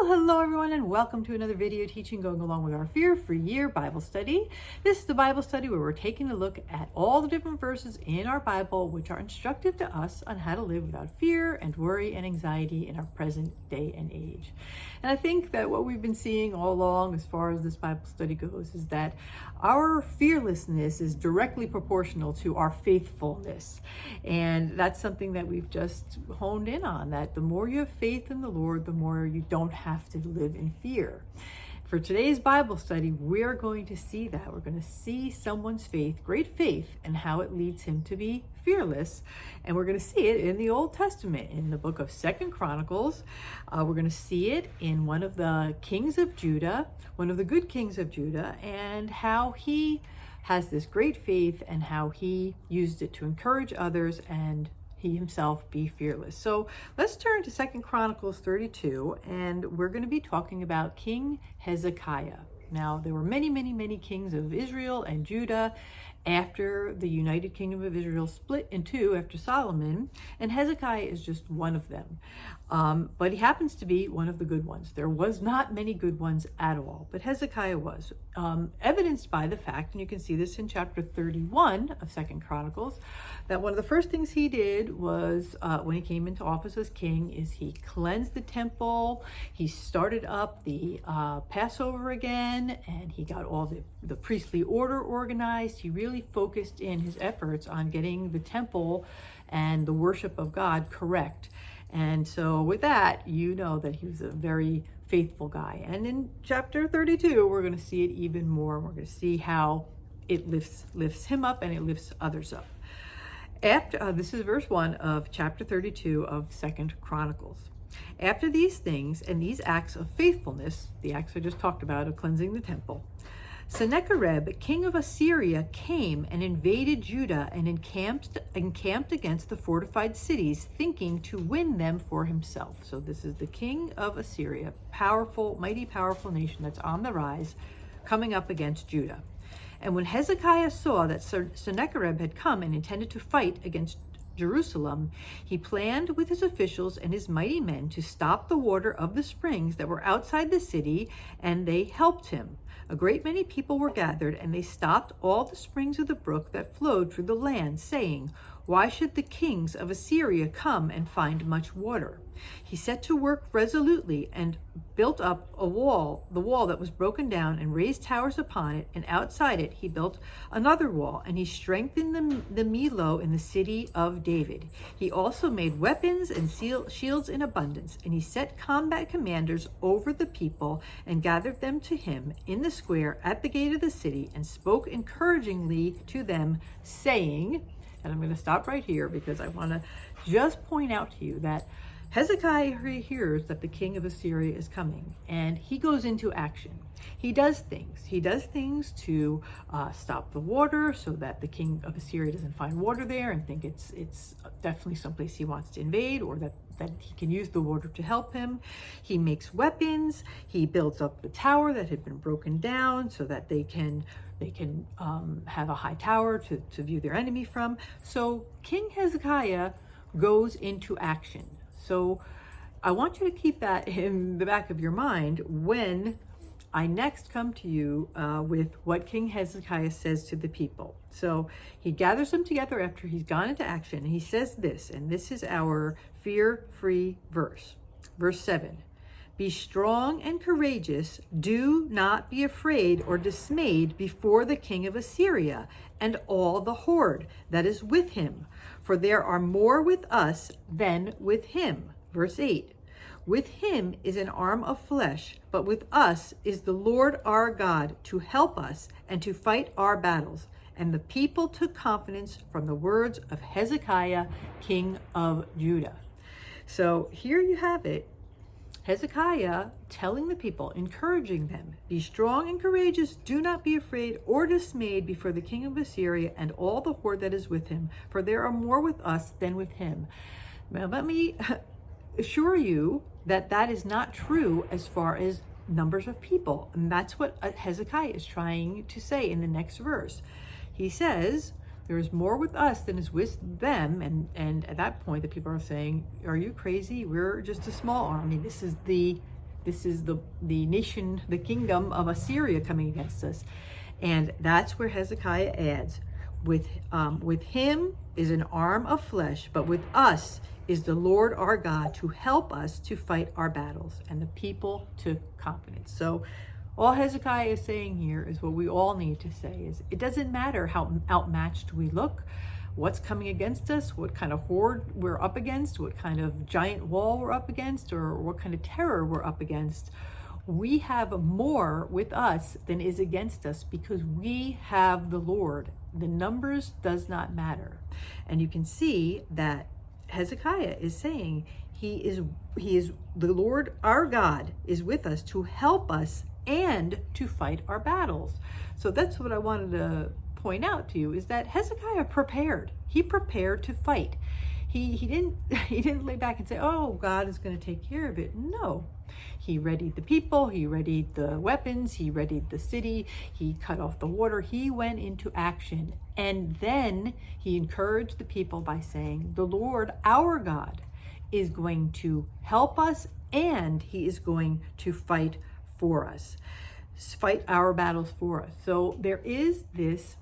Hello everyone, and welcome to another video teaching going along with our Fear-Free Year Bible study. This is the Bible study where we're taking a look at all the different verses in our Bible which are instructive to us on how to live without fear and worry and anxiety in our present day and age. And I think that what we've been seeing all along as far as this Bible study goes is that our fearlessness is directly proportional to our faithfulness. And that's something that we've just honed in on, that the more you have faith in the Lord, the more you don't have to live in fear. For today's Bible study, we're going to see that. We're going to see someone's faith, great faith, and how it leads him to be fearless. And we're going to see it in the Old Testament, in the book of 2 Chronicles. We're going to see it in one of the kings of Judah, one of the good kings of Judah, and how he has this great faith and how he used it to encourage others and he himself be fearless. So let's turn to 2 Chronicles 32, and we're going to be talking about King Hezekiah. Now, there were many kings of Israel and Judah after the United Kingdom of Israel split in two after Solomon, and Hezekiah is just one of them. But he happens to be one of the good ones. There was not many good ones at all, but Hezekiah was. Evidenced by the fact, and you can see this in chapter 31 of 2 Chronicles, that one of the first things he did was, when he came into office as king, is he cleansed the temple, he started up the Passover again, and he got all the priestly order organized. He really focused in his efforts on getting the temple and the worship of God correct. And so with that, you know that he was a very faithful guy. And in chapter 32, we're going to see it even more. We're going to see how it lifts him up and it lifts others up. After this is verse 1 of chapter 32 of 2 Chronicles. After these things and these acts of faithfulness, the acts I just talked about of cleansing the temple, Sennacherib, king of Assyria, came and invaded Judah and encamped against the fortified cities, thinking to win them for himself. So this is the king of Assyria, powerful, mighty powerful nation that's on the rise, coming up against Judah. And when Hezekiah saw that Sennacherib had come and intended to fight against Jerusalem, he planned with his officials and his mighty men to stop the water of the springs that were outside the city, and they helped him. A great many people were gathered, and they stopped all the springs of the brook that flowed through the land, saying, "Why should the kings of Assyria come and find much water?" He set to work resolutely and built up the wall that was broken down, and raised towers upon it, and outside it he built another wall, and he strengthened the Millo in the city of David. He also made weapons and shields in abundance, and he set combat commanders over the people and gathered them to him in the square at the gate of the city, and spoke encouragingly to them, saying, and I'm going to stop right here because I want to just point out to you that Hezekiah hears that the king of Assyria is coming, and he goes into action. He does things. He does things to stop the water so that the king of Assyria doesn't find water there and think it's definitely someplace he wants to invade, or that he can use the water to help him. He makes weapons. He builds up the tower that had been broken down so that they can have a high tower to view their enemy from. So King Hezekiah goes into action. So I want you to keep that in the back of your mind when I next come to you with what King Hezekiah says to the people. So he gathers them together after he's gone into action, and he says this, and this is our fear-free verse. Verse 7. "Be strong and courageous. Do not be afraid or dismayed before the king of Assyria and all the horde that is with him. For there are more with us than with him." Verse 8. "With him is an arm of flesh, but with us is the Lord our God to help us and to fight our battles." And the people took confidence from the words of Hezekiah, king of Judah. So here you have it. Hezekiah telling the people, encouraging them, "Be strong and courageous. Do not be afraid or dismayed before the king of Assyria and all the horde that is with him, for there are more with us than with him." Now, let me assure you that that is not true as far as numbers of people. And that's what Hezekiah is trying to say in the next verse. He says, there is more with us than is with them. And at that point, the people are saying, "Are you crazy? We're just a small army. This is the This is the nation, the kingdom of Assyria coming against us. And that's where Hezekiah adds, with him is an arm of flesh, but with us is the Lord our God to help us to fight our battles. And the people took confidence. So all Hezekiah is saying here is what we all need to say is, it doesn't matter how outmatched we look, what's coming against us, what kind of horde we're up against, what kind of giant wall we're up against, or what kind of terror we're up against. We have more with us than is against us because we have the Lord. The numbers does not matter. And you can see that Hezekiah is saying he is the Lord our God is with us to help us and to fight our battles. So that's what I wanted to point out to you, is that Hezekiah prepared. He prepared to fight. He didn't lay back and say, oh, God is going to take care of it. No. He readied the people, he readied the weapons, he readied the city, he cut off the water, he went into action. And then he encouraged the people by saying, the Lord our God is going to help us, and he is going to fight for us, fight our battles for us. So there is this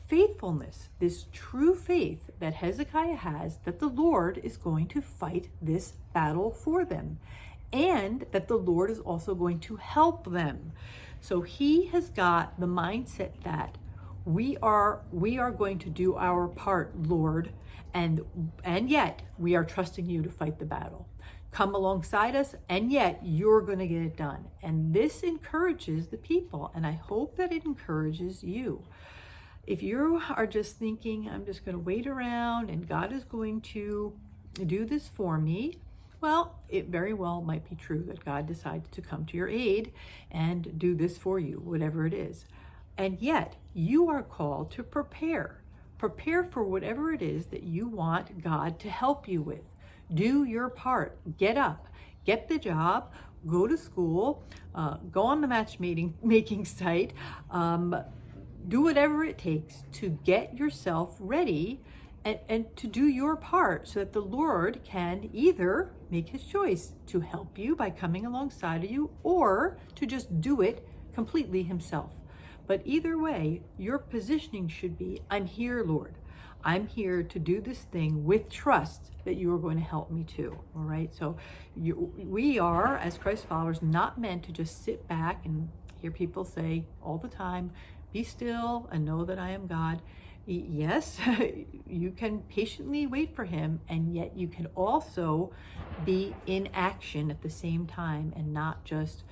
faithfulness, this true faith that Hezekiah has, that the Lord is going to fight this battle for them, and that the Lord is also going to help them. So he has got the mindset that we are going to do our part, Lord, and yet we are trusting you to fight the battle. Come alongside us, and yet you're going to get it done. And this encourages the people, and I hope that it encourages you. If you are just thinking, I'm just going to wait around and God is going to do this for me, well, it very well might be true that God decided to come to your aid and do this for you, whatever it is. And yet you are called to prepare. Prepare for whatever it is that you want God to help you with. Do your part. Get up. Get the job. Go to school. Go on the matchmaking site. Do whatever it takes to get yourself ready and to do your part so that the Lord can either make his choice to help you by coming alongside of you, or to just do it completely himself. But either way, your positioning should be, I'm here, Lord. I'm here to do this thing with trust that you are going to help me too. All right. So we are, as Christ followers, not meant to just sit back and hear people say all the time, be still and know that I am God. Yes, you can patiently wait for him, and yet you can also be in action at the same time and not just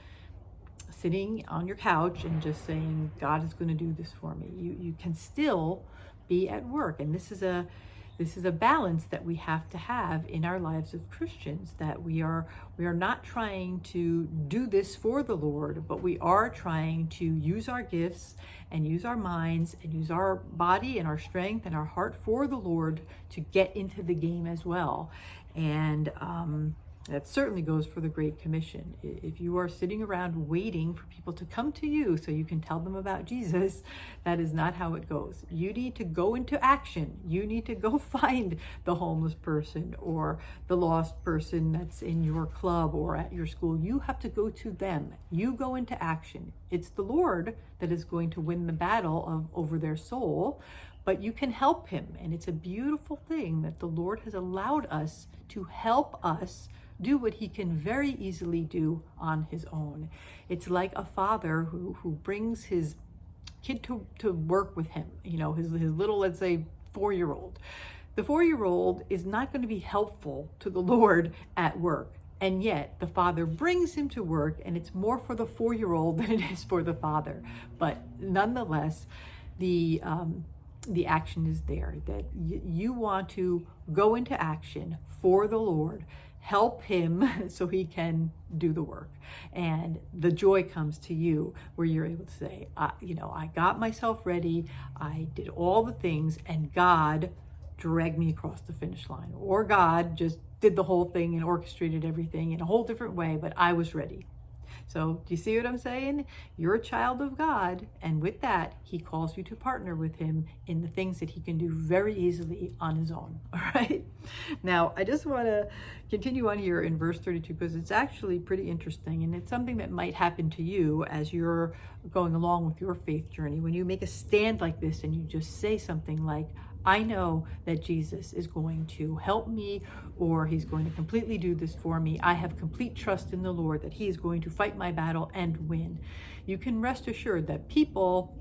sitting on your couch and just saying, God is going to do this for me. You can still be at work. And this is a balance that we have to have in our lives as Christians, that we are not trying to do this for the Lord, but we are trying to use our gifts and use our minds and use our body and our strength and our heart for the Lord to get into the game as well. And that certainly goes for the Great Commission. If you are sitting around waiting for people to come to you so you can tell them about Jesus, that is not how it goes. You need to go into action. You need to go find the homeless person or the lost person that's in your club or at your school. You have to go to them. You go into action. It's the Lord that is going to win the battle over their soul, but you can help him. And it's a beautiful thing that the Lord has allowed us to help us do what he can very easily do on his own. It's like a father who brings his kid to work with him, his little, let's say, 4-year-old. The 4-year-old is not going to be helpful to the Lord at work. And yet the father brings him to work, and it's more for the 4-year-old than it is for the father. But nonetheless, the action is there, that you want to go into action for the Lord, help him so he can do the work. And the joy comes to you where you're able to say, I got myself ready, I did all the things, and God dragged me across the finish line. Or God just did the whole thing and orchestrated everything in a whole different way, but I was ready. So do you see what I'm saying? You're a child of God, and with that, he calls you to partner with him in the things that he can do very easily on his own. All right. Now, I just want to continue on here in verse 32 because it's actually pretty interesting, and it's something that might happen to you as you're going along with your faith journey. When you make a stand like this and you just say something like, I know that Jesus is going to help me, or he's going to completely do this for me. I have complete trust in the Lord that he is going to fight my battle and win. You can rest assured that people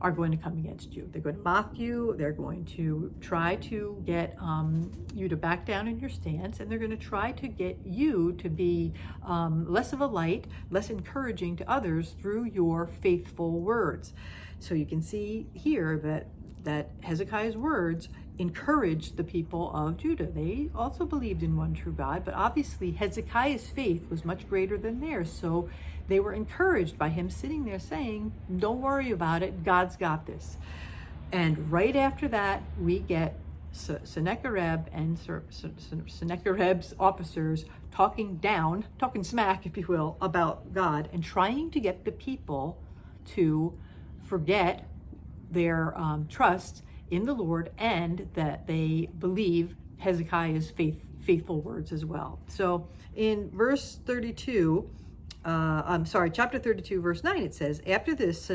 are going to come against you. They're going to mock you. They're going to try to get you to back down in your stance, and they're going to try to get you to be less of a light, less encouraging to others through your faithful words. So you can see here that Hezekiah's words encouraged the people of Judah. They also believed in one true God, but obviously Hezekiah's faith was much greater than theirs. So they were encouraged by him sitting there saying, don't worry about it, God's got this. And right after that, we get Sennacherib and Sennacherib's officers talking smack, if you will, about God and trying to get the people to forget their trust in the Lord, and that they believe Hezekiah's faithful words as well. So in verse 32, chapter 32, verse 9, it says, after this,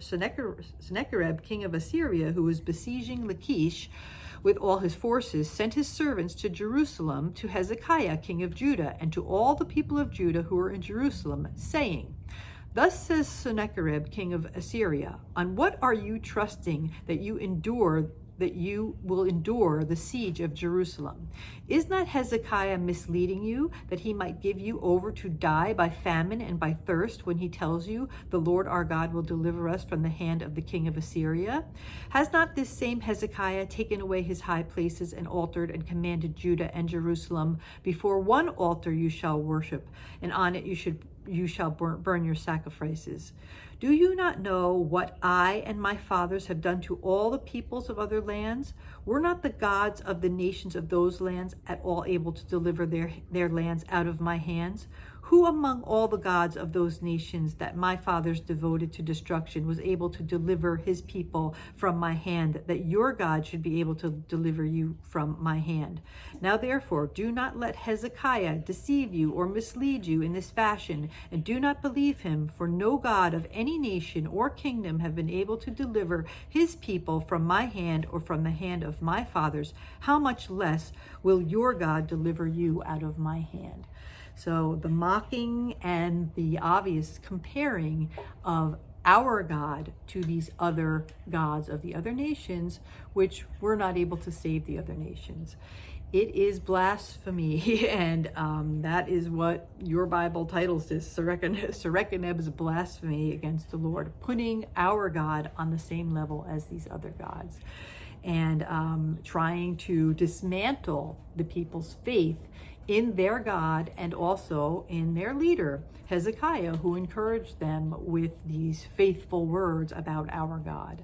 Sennacherib, king of Assyria, who was besieging Lachish with all his forces, sent his servants to Jerusalem to Hezekiah, king of Judah, and to all the people of Judah who were in Jerusalem, saying, thus says Sennacherib, king of Assyria, on what are you trusting that you will endure the siege of Jerusalem? Is not Hezekiah misleading you, that he might give you over to die by famine and by thirst, when he tells you, the Lord our God will deliver us from the hand of the king of Assyria? Has not this same Hezekiah taken away his high places and altered and commanded Judah and Jerusalem, before one altar you shall worship, and on it you shall burn your sacrifices? Do you not know what I and my fathers have done to all the peoples of other lands? Were not the gods of the nations of those lands at all able to deliver their lands out of my hands? Who among all the gods of those nations that my fathers devoted to destruction was able to deliver his people from my hand, that your God should be able to deliver you from my hand? Now therefore, do not let Hezekiah deceive you or mislead you in this fashion, and do not believe him, for no God of any nation or kingdom have been able to deliver his people from my hand or from the hand of my fathers. How much less will your God deliver you out of my hand? So the mocking and the obvious comparing of our God to these other gods of the other nations, which were not able to save the other nations. It is blasphemy, and that is what your Bible titles this, Sennacherib's blasphemy against the Lord, putting our God on the same level as these other gods, and trying to dismantle the people's faith in their God and also in their leader, Hezekiah, who encouraged them with these faithful words about our God.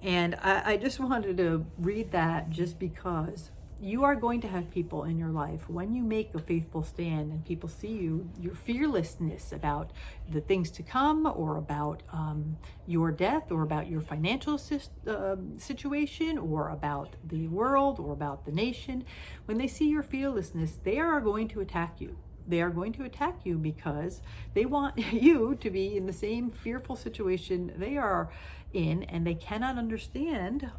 And I just wanted to read that just because you are going to have people in your life, when you make a faithful stand and people see you, your fearlessness about the things to come, or about your death, or about your financial situation, or about the world, or about the nation, when they see your fearlessness, they are going to attack you. They are going to attack you because they want you to be in the same fearful situation they are in, and they cannot understand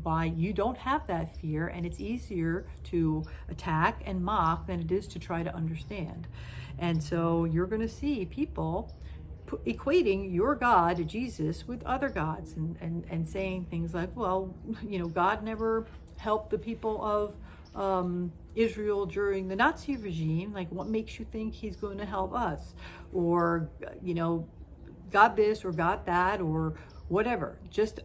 why you don't have that fear, and it's easier to attack and mock than it is to try to understand. And so you're going to see people equating your God, Jesus, with other gods, and saying things like, well, God never helped the people of Israel during the Nazi regime. Like, what makes you think he's going to help us? Or, God this or God that, or whatever. Just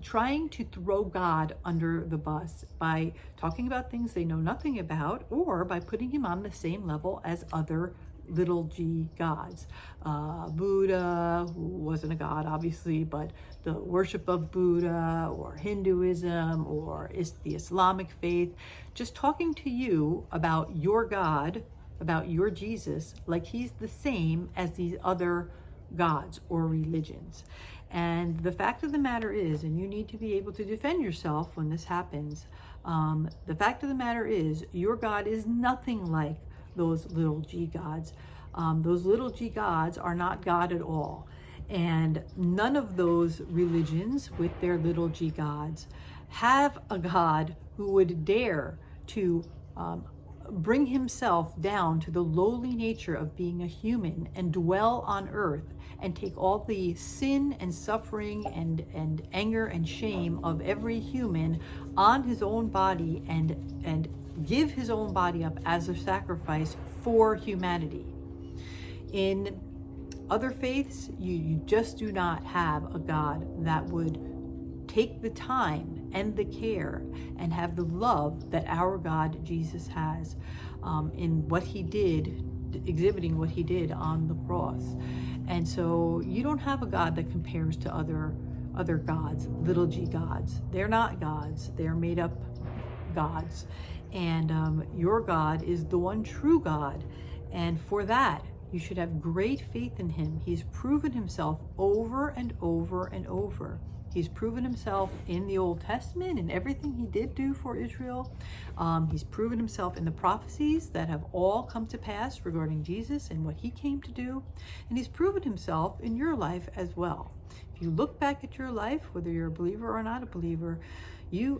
trying to throw God under the bus by talking about things they know nothing about, or by putting him on the same level as other little g gods. Buddha, who wasn't a god obviously, but the worship of Buddha, or Hinduism, or the Islamic faith, just talking to you about your God, about your Jesus like he's the same as these other gods or religions. And the fact of the matter is, and you need to be able to defend yourself when this happens, the fact of the matter is your God is nothing like those little g gods. Those little g gods are not God at all. And none of those religions with their little g gods have a God who would dare to bring himself down to the lowly nature of being a human and dwell on earth and take all the sin and suffering and anger and shame of every human on his own body and give his own body up as a sacrifice for humanity. In other faiths, you just do not have a God that would take the time and the care and have the love that our God Jesus has in what he did, exhibiting what he did on the cross. And so you don't have a God that compares to other gods, little g gods. They're not gods. They're made up gods. And your God is the one true God. And for that, you should have great faith in him. He's proven himself over and over and over. He's proven himself in the Old Testament and everything he did do for Israel. He's proven himself in the prophecies that have all come to pass regarding Jesus and what he came to do. And he's proven himself in your life as well. If you look back at your life, whether you're a believer or not a believer,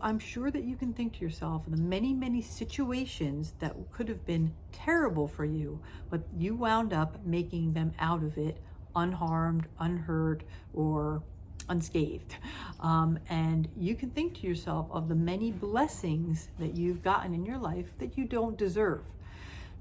I'm sure that you can think to yourself the many, many situations that could have been terrible for you, but you wound up making them out of it unharmed, unhurt, or unscathed. And you can think to yourself of the many blessings that you've gotten in your life that you don't deserve.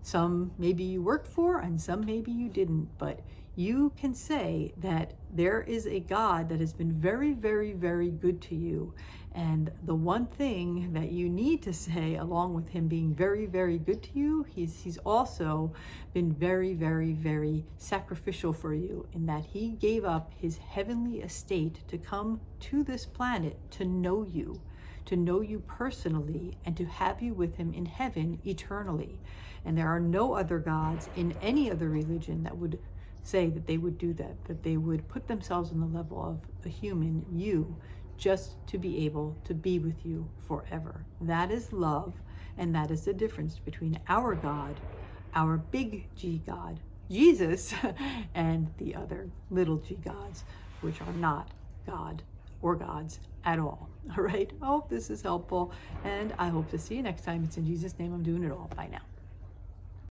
Some maybe you worked for and some maybe you didn't, but you can say that there is a God that has been very, very, very good to you. And the one thing that you need to say, along with him being very, very good to you, he's also been very, very, very sacrificial for you in that he gave up his heavenly estate to come to this planet to know you personally, and to have you with him in heaven eternally. And there are no other gods in any other religion that would say that they would do that they would put themselves on the level of a human, you, just to be able to be with you forever. That is love, and that is the difference between our God, our big G God, Jesus, and the other little g gods, which are not God or gods at all. All right, I hope this is helpful, and I hope to see you next time. It's in Jesus' name I'm doing it all. Bye now.